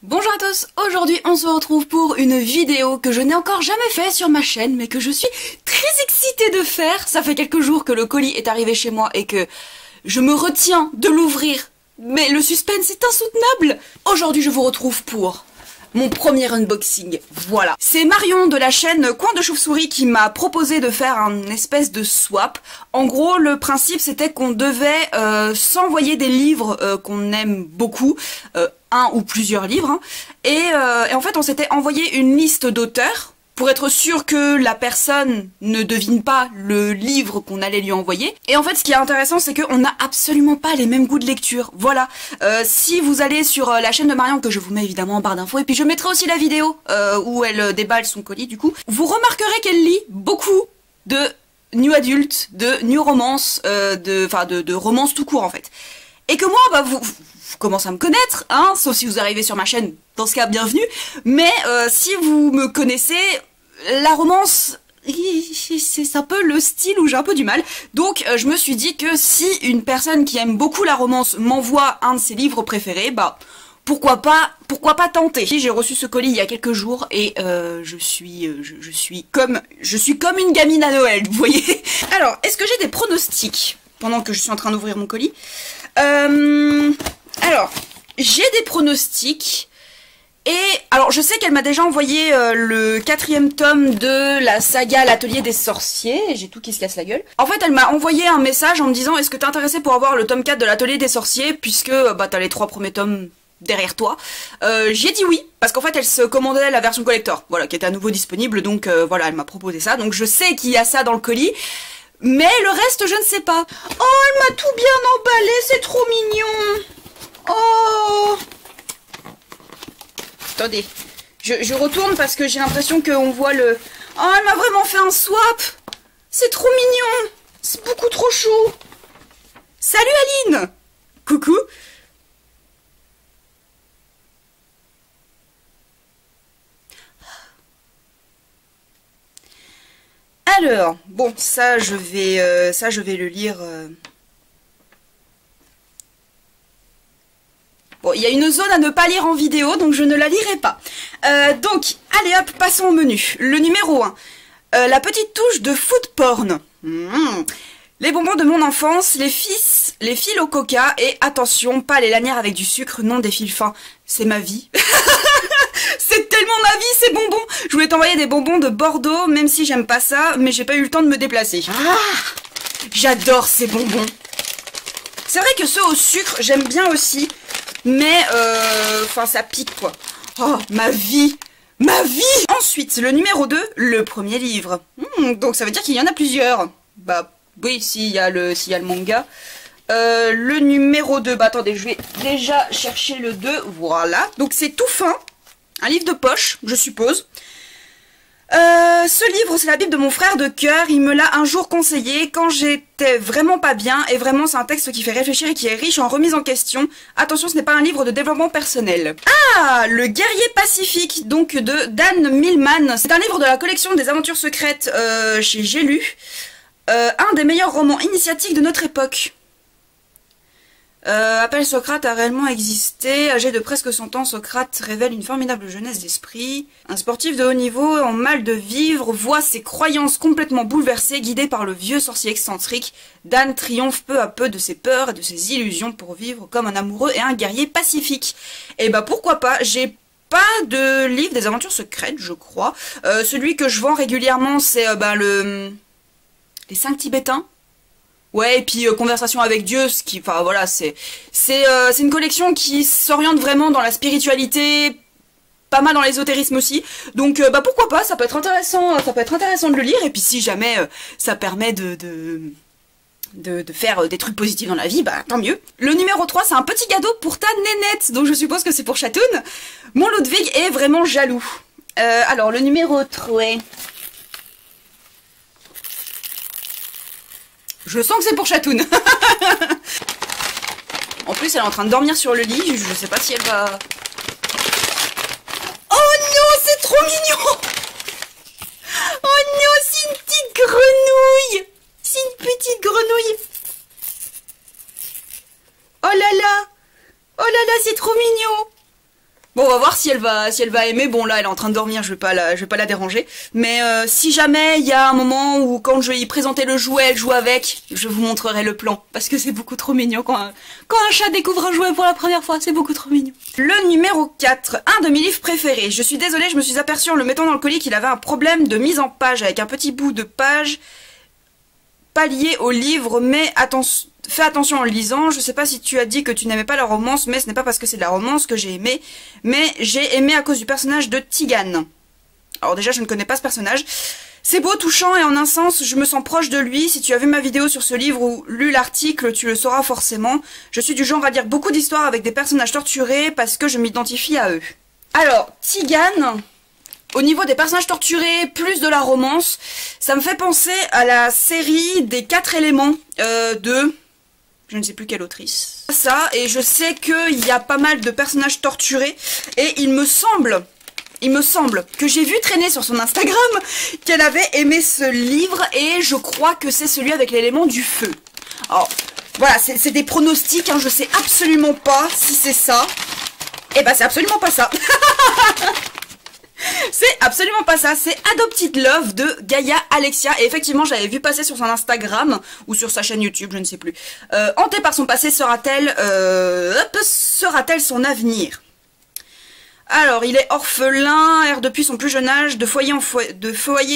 Bonjour à tous, aujourd'hui on se retrouve pour une vidéo que je n'ai encore jamais fait sur ma chaîne mais que je suis très excitée de faire. Ça fait quelques jours que le colis est arrivé chez moi et que je me retiens de l'ouvrir, mais le suspense est insoutenable. Aujourd'hui je vous retrouve pour mon premier unboxing, voilà. C'est Marion de la chaîne Coin de Chauve-souris qui m'a proposé de faire un espèce de swap. En gros, le principe c'était qu'on devait s'envoyer des livres qu'on aime beaucoup, un ou plusieurs livres, hein. Et en fait on s'était envoyé une liste d'auteurs pour être sûr que la personne ne devine pas le livre qu'on allait lui envoyer. Et en fait ce qui est intéressant c'est qu'on n'a absolument pas les mêmes goûts de lecture, voilà. Si vous allez sur la chaîne de Marion, que je vous mets évidemment en barre d'infos, et puis je mettrai aussi la vidéo où elle déballe son colis du coup, vous remarquerez qu'elle lit beaucoup de new adult, de new romance, de romance tout court en fait. Et que moi, bah vous commencez à me connaître, hein, sauf si vous arrivez sur ma chaîne, dans ce cas, bienvenue. Mais si vous me connaissez, la romance, c'est un peu le style où j'ai un peu du mal. Donc je me suis dit que si une personne qui aime beaucoup la romance m'envoie un de ses livres préférés, bah pourquoi pas tenter. J'ai reçu ce colis il y a quelques jours et je suis comme une gamine à Noël, vous voyez. Alors, est-ce que j'ai des pronostics pendant que je suis en train d'ouvrir mon colis? Alors, j'ai des pronostics. Et alors, je sais qu'elle m'a déjà envoyé le 4e tome de la saga L'Atelier des Sorciers. J'ai tout qui se casse la gueule. En fait, elle m'a envoyé un message en me disant: est-ce que t'es intéressé pour avoir le tome 4 de L'Atelier des Sorciers, puisque bah t'as les 3 premiers tomes derrière toi. J'ai dit oui, parce qu'en fait elle se commandait la version collector, voilà, qui était à nouveau disponible, donc voilà, elle m'a proposé ça, donc je sais qu'il y a ça dans le colis. Mais le reste, je ne sais pas. Oh, elle m'a tout bien emballé, c'est trop mignon. Oh. Attendez, je retourne parce que j'ai l'impression qu'on voit le... Oh, elle m'a vraiment fait un swap. C'est trop mignon. C'est beaucoup trop chou. Salut Aline. Coucou. Alors, bon, ça je vais le lire. Bon, il y a une zone à ne pas lire en vidéo, donc je ne la lirai pas. Donc, allez hop, passons au menu. Le numéro 1. La petite touche de food porn. Les bonbons de mon enfance, les fils au coca, et attention, pas les lanières avec du sucre, non des fils fins. C'est ma vie. C'est tellement ma vie ces bonbons. Je voulais t'envoyer des bonbons de Bordeaux, même si j'aime pas ça, mais j'ai pas eu le temps de me déplacer. Ah, j'adore ces bonbons. C'est vrai que ceux au sucre, j'aime bien aussi, mais enfin ça pique quoi. Oh, ma vie. Ma vie. Ensuite, le numéro 2, le premier livre. Donc ça veut dire qu'il y en a plusieurs. Bah oui, s'il y a le manga. Le numéro 2, bah attendez, je vais déjà chercher le 2, voilà. Donc c'est tout fin. Un livre de poche, je suppose. Ce livre, c'est la Bible de mon frère de cœur. Il me l'a un jour conseillé quand j'étais vraiment pas bien. Et vraiment, c'est un texte qui fait réfléchir et qui est riche en remise en question. Attention, ce n'est pas un livre de développement personnel. Ah, Le Guerrier Pacifique, donc de Dan Millman. C'est un livre de la collection des aventures secrètes chez J'ai lu. Un des meilleurs romans initiatiques de notre époque. Appel Socrate a réellement existé. Âgé de presque 100 ans, Socrate révèle une formidable jeunesse d'esprit. Un sportif de haut niveau, en mal de vivre, voit ses croyances complètement bouleversées, guidé par le vieux sorcier excentrique. Dan triomphe peu à peu de ses peurs et de ses illusions pour vivre comme un amoureux et un guerrier pacifique. Et bah pourquoi pas, j'ai pas de livre des aventures secrètes, je crois. Celui que je vends régulièrement, c'est les 5 Tibétains. Ouais, et puis Conversation avec Dieu, ce qui, enfin voilà, c'est une collection qui s'oriente vraiment dans la spiritualité, pas mal dans l'ésotérisme aussi. Donc bah pourquoi pas, ça peut être intéressant de le lire. Et puis si jamais ça permet de faire des trucs positifs dans la vie, bah tant mieux. Le numéro 3, c'est un petit cadeau pour ta nénette, donc je suppose que c'est pour Chatoun. Mon Ludwig est vraiment jaloux. Alors le numéro 3. Je sens que c'est pour Chatoun. En plus, elle est en train de dormir sur le lit. Je sais pas si elle va... Oh non, c'est trop mignon. Oh non, c'est une petite grenouille. C'est une petite grenouille. Oh là là. Oh là là, c'est trop mignon. Bon, on va voir si elle va aimer. Bon, là, elle est en train de dormir, je vais pas la déranger. Mais si jamais il y a un moment où, quand je vais y présenter le jouet, elle joue avec, je vous montrerai le plan. Parce que c'est beaucoup trop mignon quand un chat découvre un jouet pour la première fois, c'est beaucoup trop mignon. Le numéro 4, un de mes livres préférés. Je suis désolée, je me suis aperçue en le mettant dans le colis qu'il avait un problème de mise en page, avec un petit bout de page pas lié au livre, mais attention. Fais attention en le lisant, je sais pas si tu as dit que tu n'aimais pas la romance, mais ce n'est pas parce que c'est de la romance que j'ai aimé, mais j'ai aimé à cause du personnage de Tigane. Alors déjà, je ne connais pas ce personnage. C'est beau, touchant et en un sens, je me sens proche de lui. Si tu as vu ma vidéo sur ce livre ou lu l'article, tu le sauras forcément. Je suis du genre à dire beaucoup d'histoires avec des personnages torturés parce que je m'identifie à eux. Alors, Tigane... Au niveau des personnages torturés, plus de la romance, ça me fait penser à la série des 4 éléments de... Je ne sais plus quelle autrice. Ça, et je sais qu'il y a pas mal de personnages torturés, et il me semble que j'ai vu traîner sur son Instagram qu'elle avait aimé ce livre, et je crois que c'est celui avec l'élément du feu. Alors, voilà, c'est des pronostics, hein, je sais absolument pas si c'est ça. Et bah c'est absolument pas ça. C'est absolument pas ça, c'est Adopted Love de Gaïa Alexia. Et effectivement, j'avais vu passer sur son Instagram, ou sur sa chaîne YouTube, je ne sais plus. Hantée par son passé, sera-t-elle son avenir? Alors, il est orphelin, erre depuis son plus jeune âge, de foyer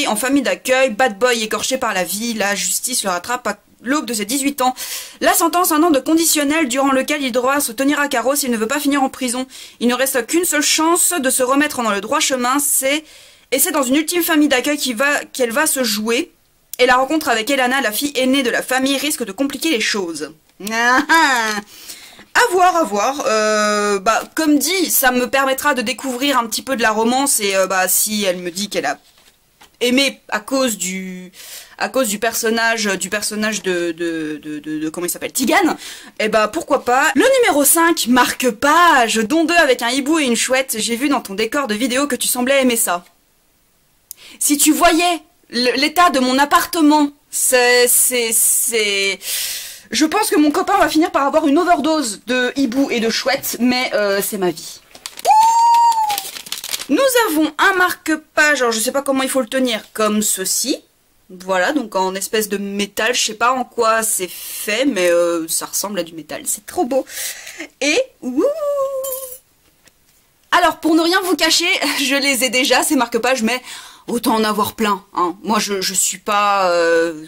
en famille d'accueil, bad boy écorché par la vie, la justice le rattrape à l'aube de ses 18 ans. La sentence, 1 an de conditionnel durant lequel il devra se tenir à carreau s'il ne veut pas finir en prison. Il ne reste qu'une seule chance de se remettre dans le droit chemin, c'est dans une ultime famille d'accueil qu'elle va se jouer. Et la rencontre avec Elana, la fille aînée de la famille, risque de compliquer les choses. À voir. Bah, comme dit, ça me permettra de découvrir un petit peu de la romance et bah, si elle me dit qu'elle a aimé à cause du personnage de comment il s'appelle, Tigane, et bah pourquoi pas. Le numéro 5, marque-page, dont 2 avec un hibou et une chouette. J'ai vu dans ton décor de vidéo que tu semblais aimer ça. Si tu voyais l'état de mon appartement, je pense que mon copain va finir par avoir une overdose de hibou et de chouette, mais c'est ma vie. Nous avons un marque-page, alors je sais pas comment il faut le tenir, comme ceci. Voilà, donc en espèce de métal, je sais pas en quoi c'est fait, mais ça ressemble à du métal, c'est trop beau. Et, alors pour ne rien vous cacher, je les ai déjà, ces marque-pages, mais autant en avoir plein, hein. Moi je suis pas,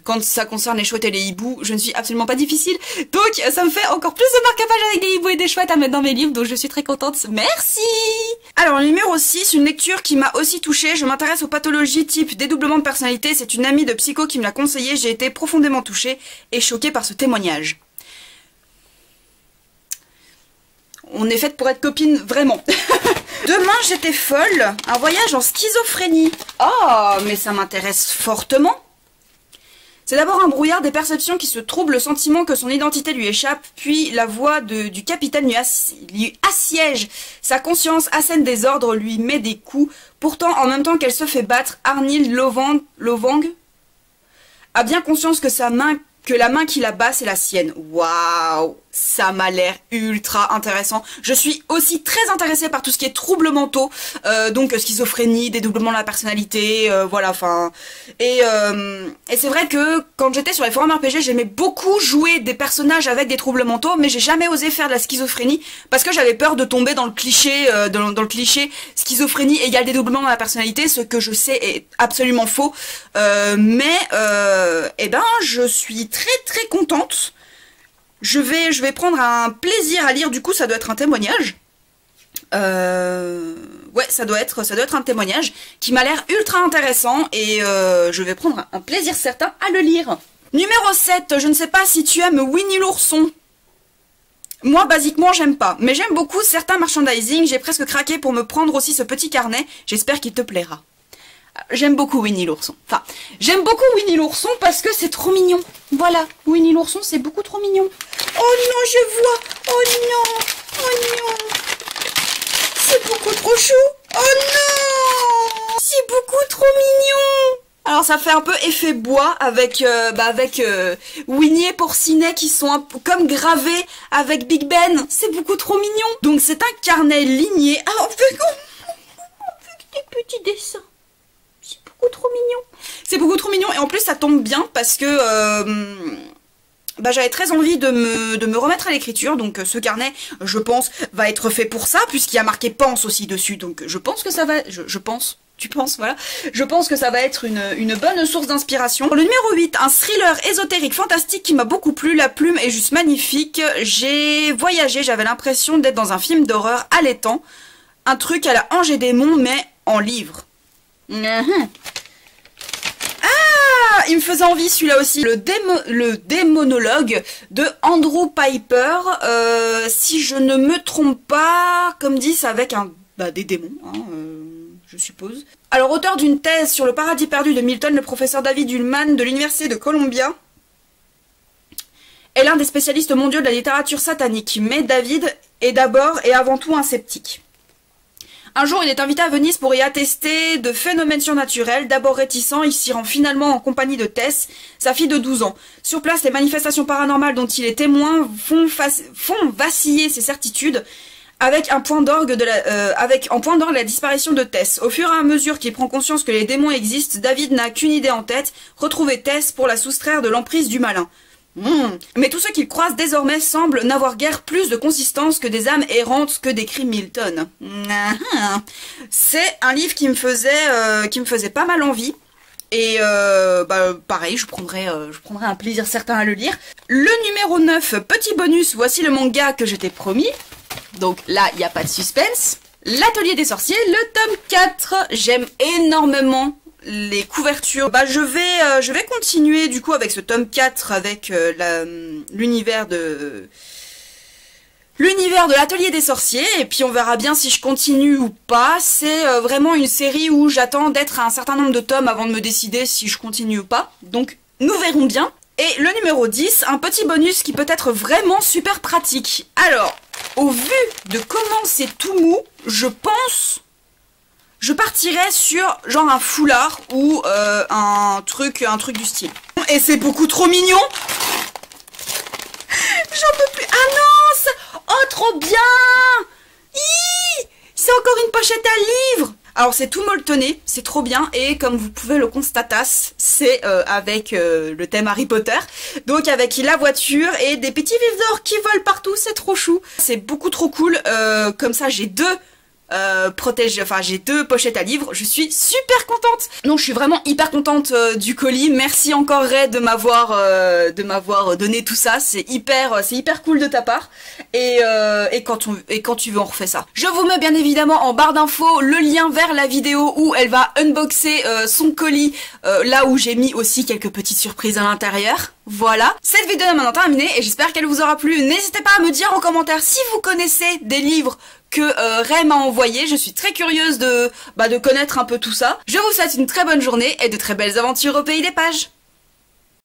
quand ça concerne les chouettes et les hiboux, je ne suis absolument pas difficile, donc ça me fait encore plus de marque-pages avec des hiboux et des chouettes à mettre dans mes livres, donc je suis très contente, merci. Alors numéro 6, une lecture qui m'a aussi touchée, je m'intéresse aux pathologies type dédoublement de personnalité, c'est une amie de psycho qui me l'a conseillé, j'ai été profondément touchée et choquée par ce témoignage. On est faites pour être copines, vraiment. Demain, j'étais folle. Un voyage en schizophrénie. Oh, mais ça m'intéresse fortement. C'est d'abord un brouillard des perceptions qui se trouble, le sentiment que son identité lui échappe, puis la voix du capitaine lui assiège. Sa conscience assène des ordres, lui met des coups. Pourtant, en même temps qu'elle se fait battre, Arnild Lovang a bien conscience que la main qui la bat, c'est la sienne. Waouh, ça m'a l'air ultra intéressant. Je suis aussi très intéressée par tout ce qui est troubles mentaux, donc schizophrénie, dédoublement de la personnalité, voilà, enfin... Et c'est vrai que quand j'étais sur les forums RPG, j'aimais beaucoup jouer des personnages avec des troubles mentaux, mais j'ai jamais osé faire de la schizophrénie, parce que j'avais peur de tomber dans le cliché, dans le cliché schizophrénie égale dédoublement de la personnalité, ce que je sais est absolument faux, eh ben, je suis très contente. Je vais prendre un plaisir à lire, du coup ça doit être un témoignage. Ouais, ça doit être un témoignage qui m'a l'air ultra intéressant et je vais prendre un plaisir certain à le lire. Numéro 7, je ne sais pas si tu aimes Winnie l'ourson. Moi, basiquement, j'aime pas, mais j'aime beaucoup certains merchandising, j'ai presque craqué pour me prendre aussi ce petit carnet, j'espère qu'il te plaira. J'aime beaucoup Winnie l'ourson. Enfin, j'aime beaucoup Winnie l'ourson parce que c'est trop mignon. Voilà, Winnie l'ourson, c'est beaucoup trop mignon. Oh non, je vois. Oh non. Oh non. C'est beaucoup trop chou. Oh non. C'est beaucoup trop mignon. Alors ça fait un peu effet bois avec Winnie et Porcinet qui sont un peu comme gravés avec Big Ben. C'est beaucoup trop mignon. Donc c'est un carnet ligné avec des petits dessins. C'est beaucoup trop mignon. C'est beaucoup trop mignon et en plus ça tombe bien parce que j'avais très envie de me remettre à l'écriture, donc ce carnet, je pense, va être fait pour ça, puisqu'il y a marqué pense aussi dessus, donc je pense que ça va... Je pense... Tu penses, voilà. Je pense que ça va être une bonne source d'inspiration. Le numéro 8, un thriller ésotérique fantastique qui m'a beaucoup plu. La plume est juste magnifique. J'ai voyagé, j'avais l'impression d'être dans un film d'horreur allaitant. Un truc à la Ange et Démon, mais en livre. Ah, il me faisait envie celui-là aussi. Le démonologue de Andrew Piper. Si je ne me trompe pas, comme dit, c'est avec des démons, hein, je suppose. Alors, auteur d'une thèse sur le paradis perdu de Milton, le professeur David Ullman de l'université de Columbia est l'un des spécialistes mondiaux de la littérature satanique. Mais David est d'abord et avant tout un sceptique. Un jour, il est invité à Venise pour y attester de phénomènes surnaturels. D'abord réticent, il s'y rend finalement en compagnie de Tess, sa fille de 12 ans. Sur place, les manifestations paranormales dont il est témoin font vaciller ses certitudes, avec en point d'orgue la disparition de Tess. Au fur et à mesure qu'il prend conscience que les démons existent, David n'a qu'une idée en tête, retrouver Tess pour la soustraire de l'emprise du malin. Mais tous ceux qu'il croise désormais semblent n'avoir guère plus de consistance que des âmes errantes que décrit Milton. C'est un livre qui me faisait pas mal envie. Et pareil, je prendrai un plaisir certain à le lire. Le numéro 9, petit bonus, voici le manga que je t'ai promis. Donc là, il n'y a pas de suspense. L'Atelier des sorciers, le tome 4. J'aime énormément les couvertures. Je vais continuer du coup avec ce tome 4 avec l'univers de l'Atelier des sorciers, et puis on verra bien si je continue ou pas. C'est vraiment une série où j'attends d'être à un certain nombre de tomes avant de me décider si je continue ou pas. Donc nous verrons bien. Et le numéro 10, un petit bonus qui peut être vraiment super pratique. Alors, au vu de comment c'est tout mou, je pense... Je partirais sur genre un foulard ou un truc du style. Et c'est beaucoup trop mignon. J'en peux plus. Ah non, oh trop bien. C'est encore une pochette à livres. Alors c'est tout molletonné, c'est trop bien, et comme vous pouvez le constater, c'est avec le thème Harry Potter, donc avec la voiture et des petits vifs d'or qui volent partout, c'est trop chou. C'est beaucoup trop cool, comme ça j'ai deux j'ai deux pochettes à livres, je suis super contente. Donc je suis vraiment hyper contente du colis. Merci encore Ray de m'avoir donné tout ça, c'est hyper cool de ta part. Et quand tu veux on refait ça. Je vous mets bien évidemment en barre d'infos le lien vers la vidéo où elle va unboxer son colis, là où j'ai mis aussi quelques petites surprises à l'intérieur. Voilà, cette vidéo est maintenant terminée et j'espère qu'elle vous aura plu. N'hésitez pas à me dire en commentaire si vous connaissez des livres que Ray m'a envoyé. Je suis très curieuse de connaître un peu tout ça. Je vous souhaite une très bonne journée et de très belles aventures au pays des pages.